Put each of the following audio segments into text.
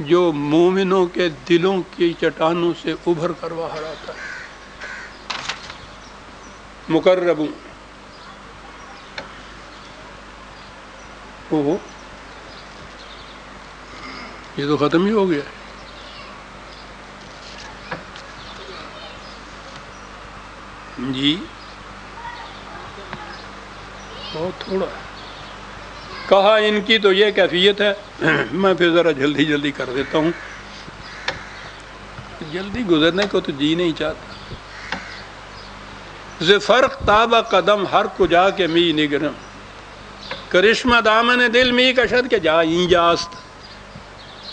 جو مومنوں کے دلوں کی چٹانوں سے ابھر کر باہر آتا ہے. مقربون. اوہ یہ تو ختم ہی ہو گیا. جی بہت تھوڑا ہے. کہا ان کی تو یہ کیفیت ہے. میں پھر ذرا جلدی جلدی کر دیتا ہوں، جلدی گزرنے کو تو جی نہیں چاہتا. ز فرق تابہ قدم ہر کجا کے می نگرم، کرشمہ دامن دل می کشد کے جا اینجاست.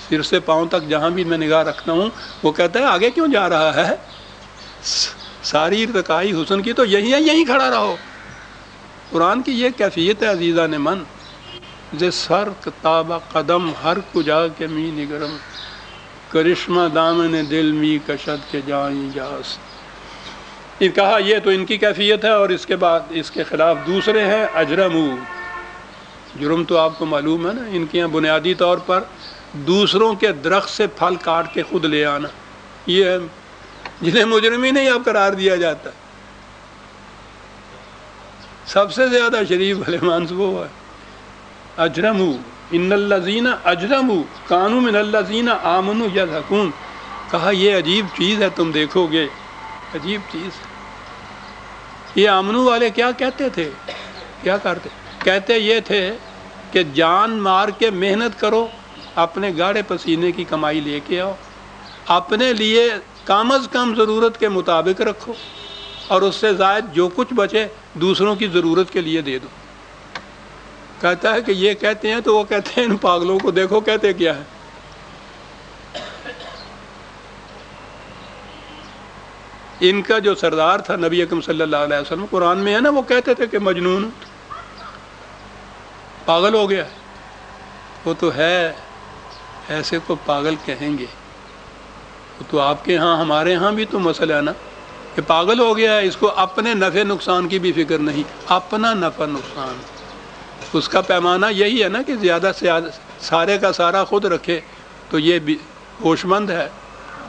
سر سے پاؤں تک جہاں بھی میں نگاہ رکھتا ہوں وہ کہتا ہے آگے کیوں جا رہا ہے؟ ساری ارتقائی حسن کی تو یہی ہے، یہیں کھڑا رہو. قرآن کی یہ کیفیت ہے عزیزان من. ز فرق تابہ قدم ہر کجا کے می نگرم، کرشمہ دامن دل می کشد کے جا اینجاست. کہا یہ تو ان کی کیفیت ہے، اور اس کے بعد اس کے خلاف دوسرے ہیں اجرمو. جرم تو آپ کو معلوم ہے نا، ان کے یہاں بنیادی طور پر دوسروں کے درخت سے پھل کاٹ کے خود لے آنا، یہ ہے جنہیں مجرمین نہیں اب قرار دیا جاتا. سب سے زیادہ شریف بھلے مانس وہ ہے. اجرمو ان الذین اجرموا کانوا من الذین آمنوا یضحکون. کہا یہ عجیب چیز ہے، تم دیکھو گے عجیب چیز. یہ آمنو والے کیا کہتے تھے، کیا کرتے؟ کہتے یہ تھے کہ جان مار کے محنت کرو، اپنے گاڑے پسینے کی کمائی لے کے آؤ، اپنے لیے کم از کم ضرورت کے مطابق رکھو، اور اس سے زائد جو کچھ بچے دوسروں کی ضرورت کے لیے دے دو. کہتا ہے کہ یہ کہتے ہیں تو وہ کہتے ہیں ان پاگلوں کو دیکھو کہتے کیا ہے. ان کا جو سردار تھا نبی اکرم صلی اللہ علیہ وسلم، قرآن میں ہے نا، وہ کہتے تھے کہ مجنون، پاگل ہو گیا. وہ تو ہے، ایسے کو پاگل کہیں گے. وہ تو آپ کے ہاں ہمارے ہاں بھی تو مسئلہ ہے نا کہ پاگل ہو گیا ہے، اس کو اپنے نفع نقصان کی بھی فکر نہیں، اپنا نفع نقصان. اس کا پیمانہ یہی ہے نا کہ زیادہ سے زیادہ سارے کا سارا خود رکھے تو یہ بھی ہوش مند ہے.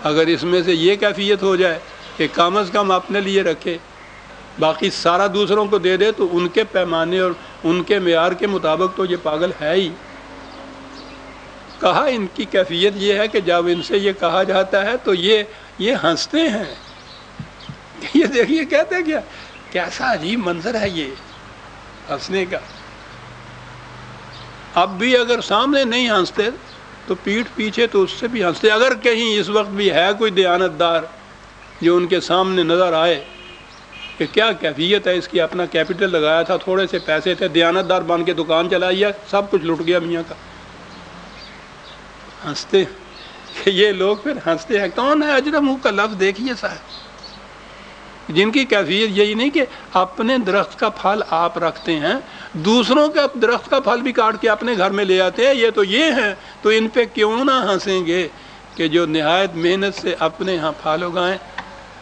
اگر اس میں سے یہ کیفیت ہو جائے کہ کم از کم اپنے لیے رکھے، باقی سارا دوسروں کو دے دے، تو ان کے پیمانے اور ان کے معیار کے مطابق تو یہ پاگل ہے ہی. کہا ان کی کیفیت یہ ہے کہ جب ان سے یہ کہا جاتا ہے تو یہ ہنستے ہیں. یہ دیکھیے کہتے کیا، کیسا عجیب منظر ہے یہ ہنسنے کا. اب بھی اگر سامنے نہیں ہنستے تو پیٹھ پیچھے تو اس سے بھی ہنستے. اگر کہیں اس وقت بھی ہے کوئی دیانت دار جو ان کے سامنے نظر آئے کہ کیا کیفیت ہے اس کی، اپنا کیپٹل لگایا تھا، تھوڑے سے پیسے تھے، دیانت دار بن کے دکان چلائی ہے، سب کچھ لٹ گیا میاں کا، ہنستے کہ یہ لوگ پھر ہنستے ہیں. کون ہے اجرمو کا لفظ دیکھیے صاحب، جن کی کیفیت یہی نہیں کہ اپنے درخت کا پھل آپ رکھتے ہیں، دوسروں کے درخت کا پھل بھی کاٹ کے اپنے گھر میں لے آتے ہیں. یہ تو یہ ہیں، تو ان پہ کیوں نہ ہنسیں گے کہ جو نہایت محنت سے اپنے ہاں پھل اگائیں،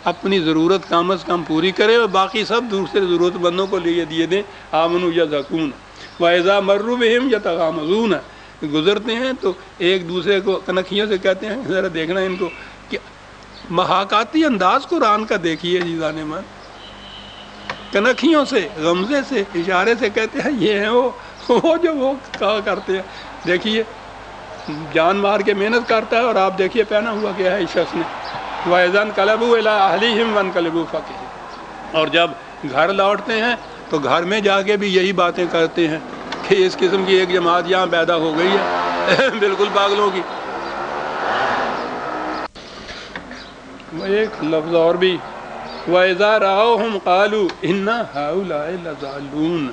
اپنی ضرورت کم از کم پوری کرے اور باقی سب دوسرے ضرورت مندوں کو لیے دیے دیں. آمنوا یضحکون وَإِذَا مَرُّوا بِهِمْ يَتَغَامَزُونَ. گزرتے ہیں تو ایک دوسرے کو کنکھیوں سے کہتے ہیں، ذرا دیکھنا ان کو کہ محاکاتی انداز قرآن کا دیکھیے جیزان من. کنکھیوں سے، غمزے سے، اشارے سے کہتے ہیں یہ ہیں وہ جو وہ کہا کرتے ہیں. دیکھیے جان مار کے محنت کرتا ہے، اور آپ دیکھیے پہنا ہوا کیا ہے اس شخص نے. وَإِذَا انْقَلَبُوا إِلَىٰ أَهْلِهِمْ وَانْقَلَبُوا فَكِهِينَ. اور جب گھر لوٹتے ہیں تو گھر میں جا کے بھی یہی باتیں کرتے ہیں کہ اس قسم کی ایک جماعت یہاں پیدا ہو گئی ہے بالکل پاگلوں کی. ایک لفظ اور بھی، وَإِذَا رَأَوْهُمْ قَالُوا إِنَّ هَؤُلَاءِ لَضَالُّونَ.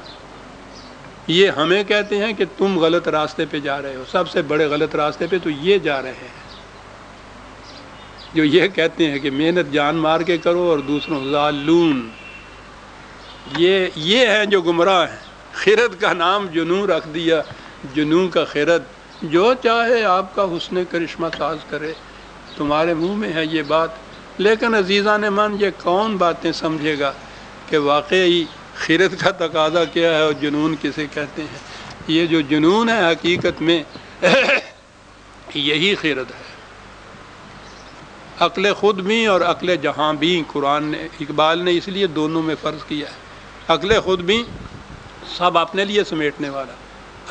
یہ ہمیں کہتے ہیں کہ تم غلط راستے پہ جا رہے ہو، سب سے بڑے غلط راستے پہ تو یہ جا رہے ہیں جو یہ کہتے ہیں کہ محنت جان مار کے کرو اور دوسروں ضالون. یہ ہیں جو گمراہ ہیں. خرد کا نام جنوں رکھ دیا، جنوں کا خرد. جو چاہے آپ کا حسن کرشمہ ساز کرے، تمہارے منہ میں ہے یہ بات. لیکن عزیزان من، یہ کون باتیں سمجھے گا کہ واقعی خرد کا تقاضا کیا ہے اور جنون کسے کہتے ہیں. یہ جو جنون ہے حقیقت میں یہی خیرت ہے. عقل خود بھی اور عقل جہاں بھی قرآن نے، اقبال نے اس لیے دونوں میں فرض کیا ہے. عقل خود بھی سب اپنے لیے سمیٹنے والا،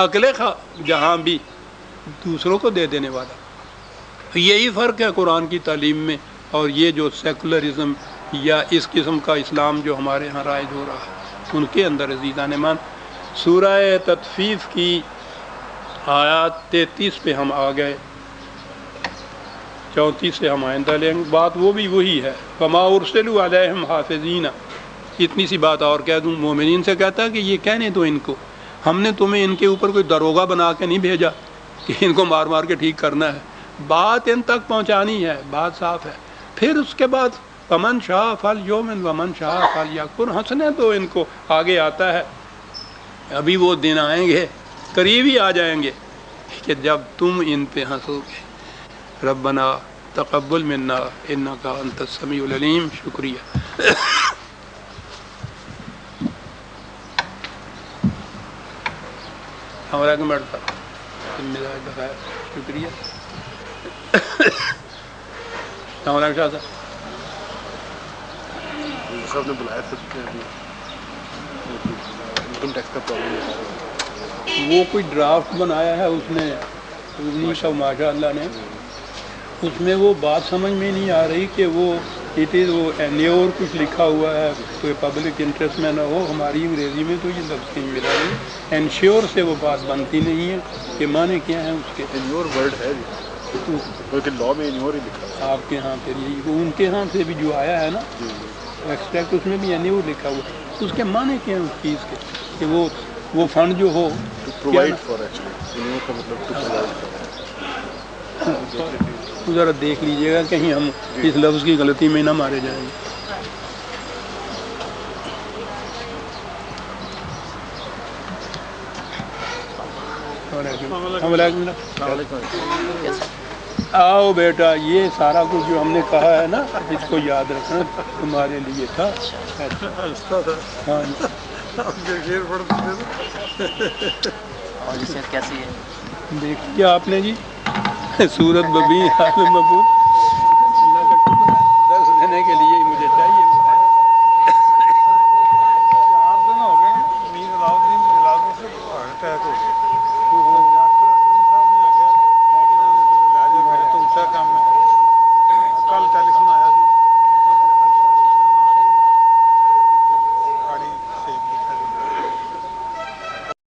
عقل جہاں بھی دوسروں کو دے دینے والا. یہی فرق ہے قرآن کی تعلیم میں اور یہ جو سیکولرزم یا اس قسم کا اسلام جو ہمارے ہاں رائج ہو رہا ہے ان کے اندر. عزیزان مان، سورہ تطفیف کی آیات 33 پہ ہم آ گئے، 34 سے ہم آئندہ لیں گے. بات وہ بھی وہی ہے، وما ارسلوا علیہم حافظین. اتنی سی بات اور کہہ دوں، مومنین سے کہتا ہے کہ یہ کہنے دو ان کو، ہم نے تمہیں ان کے اوپر کوئی داروغہ بنا کے نہیں بھیجا کہ ان کو مار مار کے ٹھیک کرنا ہے. بات ان تک پہنچانی ہے، بات صاف ہے. پھر اس کے بعد فمن شاء فلیؤمن ومن شاء فلیکفر، ہنسنے دو ان کو. آگے آتا ہے ابھی وہ دن آئیں گے، قریب ہی آ جائیں گے کہ جب تم ان پہ ہنسو گے. ربنا تقبل منا انک انت السمیع العلیم. شکریہ. ہمارا کہ مرتا بخیر. شکریہ. السلام علیکم شاہ صاحب نے بلایا تھا انکم ٹیکس کا پرابلم. وہ کوئی ڈرافٹ بنایا ہے اس نے ماشاء اللہ نے، اس میں وہ بات سمجھ میں نہیں آ رہی کہ وہ وہ اینیور کچھ لکھا ہوا ہے کوئی پبلک انٹرسٹ میں نہ ہو. ہماری انگریزی میں تو یہ لفظ نہیں ملا ہے. انشیور سے وہ بات بنتی نہیں ہے کہ معنی کیا ہے اس کے. انیور ورڈ ہے بلکہ لا میں انیور ہی لکھا ہے. آپ کے ہاں پھر یہی ان کے ہاں سے بھی جو آیا ہے نا ایکسٹریکٹ، اس میں بھی اینیور لکھا ہوا. اس کے معنی کیا ہیں اس چیز کے کہ وہ فنڈ جو ہو ٹو پرووائڈ فار. ایکچولی انیور کا مطلب ٹو پرووائڈ فار. ذرا دیکھ لیجیے گا کہیں ہم اس لفظ کی غلطی میں نہ مارے جائیں گے. آؤ بیٹا، یہ سارا کچھ جو ہم نے کہا ہے نا اس کو یاد رکھنا تمہارے لیے تھا. ہاں دیکھیے آپ نے جی سورت ببی حال مبود اللہ کا شکر درس دینے کے لیے